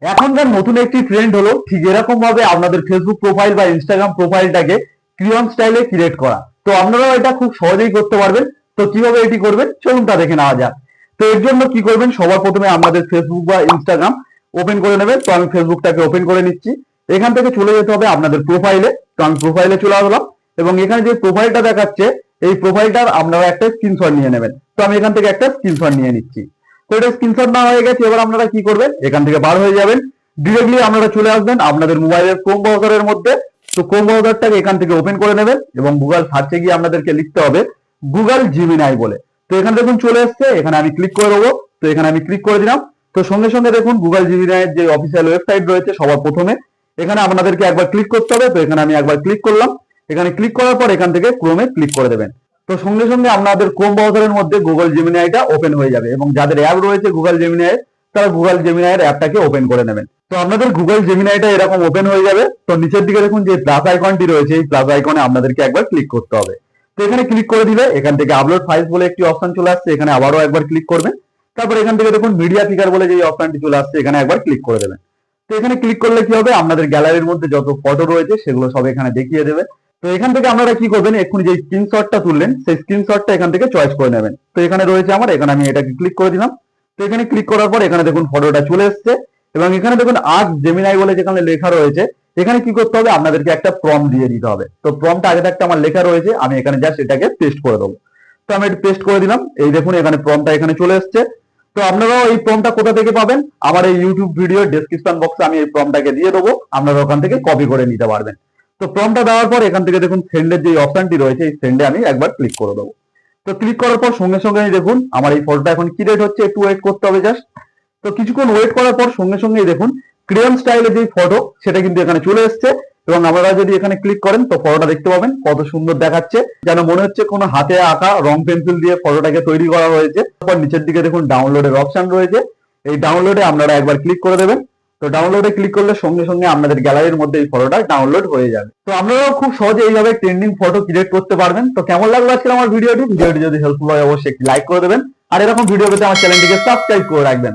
এখনকার নতুন একটি ট্রেন্ড হলো ঠিক এরকম ভাবে আপনাদের ফেসবুক প্রোফাইল বা ইনস্টাগ্রাম প্রোফাইলটাকে ক্রিয়ন স্টাইলে ক্রিয়েট করা। তো আপনারাও এটা খুব সহজেই করতে পারবেন। তো কিভাবে এটি করবেন চলুন তা দেখে নেওয়া যাক। তো এর জন্য কি করবেন, সবার প্রথমে আপনাদের ফেসবুক বা ইনস্টাগ্রাম ওপেন করে নেবেন। তো আমি ফেসবুকটাকে ওপেন করে নিচ্ছি। এখান থেকে চলে যেতে হবে আপনাদের প্রোফাইলে। তো আমি প্রোফাইলে চলে আসলাম এবং এখানে যে প্রোফাইলটা দেখাচ্ছে এই প্রোফাইলটার আপনারা একটা স্ক্রিনশট নিয়ে নেবেন। তো আমি এখান থেকে একটা স্ক্রিনশট নিয়ে নিচ্ছি। তো এটা স্ক্রিনশট না হয়ে গেছে, এবার আপনারা কি করবেন, এখান থেকে বার হয়ে যাবেন। ডিরেক্টলি আপনারা চলে আসবেন আপনাদের মোবাইলের ক্রোম ব্রাউজারের মধ্যে। তো ক্রোম ব্রাউজারটাকে এখান থেকে ওপেন করে নেবেন এবং গুগল সার্চে গিয়ে আপনাদেরকে লিখতে হবে গুগল জিমিনাই বলে। তো এখানে দেখুন চলে এসছে, এখানে আমি ক্লিক করে দেবো। তো এখানে আমি ক্লিক করে দিলাম। তো সঙ্গে সঙ্গে দেখুন গুগল জিমিনাইয়ের যে অফিসিয়াল ওয়েবসাইট রয়েছে সবার প্রথমে এখানে আপনাদেরকে একবার ক্লিক করতে হবে। তো এখানে আমি একবার ক্লিক করলাম। এখানে ক্লিক করার পর এখান থেকে ক্রোমে ক্লিক করে দেবেন। তো সঙ্গে সঙ্গে আপনাদের ক্রোম ব্রাউজারের মধ্যে গুগল জেমিনাইটা ওপেন হয়ে যাবে এবং যাদের অ্যাপ রয়েছে গুগল জেমিনাই তারা গুগল জেমিনাইয়ের অ্যাপটাকে ওপেন করে নেবেন। তো আপনাদের গুগল জেমিনাইটা এরকম ওপেন হয়ে যাবে। তো নিচের দিকে দেখুন যে প্লাস আইকনটি রয়েছে এই প্লাস আইকনে আপনাদেরকে একবার ক্লিক করতে হবে। তো এখানে ক্লিক করে দিলে এখান থেকে আপলোড ফাইলস বলে একটি অপশন চলে আসছে, এখানে আবারও একবার ক্লিক করবেন। তারপর এখান থেকে দেখুন মিডিয়া ফিগার বলে যে অপশনটি চলে আসছে এখানে একবার ক্লিক করে দেবেন। তো এখানে ক্লিক করলে কি হবে, আপনাদের গ্যালারির মধ্যে যত ফটো রয়েছে সেগুলো সব এখানে দেখিয়ে দেবে। তো এখান থেকে আপনারা কি করবেন, এক্ষুনি যে স্ক্রিনশটটা তুললেন সেই স্ক্রিনশটটা এখান থেকে চয়েস করে নেবেন। তো এখানে রয়েছে আমার, এখানে আমি এটাকে ক্লিক করে দিলাম। তো এখানে ক্লিক করার পর এখানে দেখুন ফটোটা চলে এসছে এবং এখানে দেখুন আজ জেমিনাই বলে যেখানে লেখা রয়েছে এখানে কি করতে হবে, আপনাদেরকে একটা প্রম্পট দিয়ে দিতে হবে। তো প্রম্পটটা আগে থাকতে আমার লেখা রয়েছে, আমি এখানে জাস্ট এটাকে পেস্ট করে দেবো। তো আমি এটা পেস্ট করে দিলাম। এই দেখুন এখানে প্রম্পটটা এখানে চলে এসছে। তো আপনারাও এই প্রম্পটটা কোথা থেকে পাবেন, আমার এই ইউটিউব ভিডিও ডেসক্রিপশন বক্সে আমি এই প্রম্পটটাকে দিয়ে দেবো, আপনারা ওখান থেকে কপি করে নিতে পারবেন। তো প্রম্পটটা দেওয়ার পর এখান থেকে দেখুন সেন্ডের যে অপশনটি রয়েছে এই সেন্ডে আমি একবার ক্লিক করে দেবো। তো ক্লিক করার পর সঙ্গে সঙ্গে দেখুন আমার এই ফটোটা এখন ক্রিয়েট হচ্ছে, একটু ওয়েট করতে হবে জাস্ট। তো কিছুক্ষণ ওয়েট করার পর সঙ্গে সঙ্গেই দেখুন ক্রেয়ন স্টাইলের যে ফটো সেটা কিন্তু এখানে চলে এসছে এবং আপনারা যদি এখানে ক্লিক করেন তো ফটোটা দেখতে পাবেন কত সুন্দর দেখাচ্ছে, যেন মনে হচ্ছে কোনো হাতে আঁকা রং পেন্সিল দিয়ে ফটোটাকে তৈরি করা হয়েছে। তারপর নিচের দিকে দেখুন ডাউনলোডের অপশন রয়েছে, এই ডাউনলোডে আপনারা একবার ক্লিক করে দেবেন। তো ডাউনলোডে ক্লিক করলে সঙ্গে সঙ্গে আপনাদের গ্যালারির মধ্যে এই ফটোটা ডাউনলোড হয়ে যাবে। তো আপনারাও খুব সহজে এইভাবে ট্রেন্ডিং ফটো ক্রিয়েট করতে পারবেন। তো কেমন লাগলো আজকে আমার ভিডিওটি যদি হেল্পফুল হয় অবশ্যই একটি লাইক করে দেবেন আর এরকম ভিডিও পেতে আমার চ্যানেলটিকে সাবস্ক্রাইব করে রাখবেন।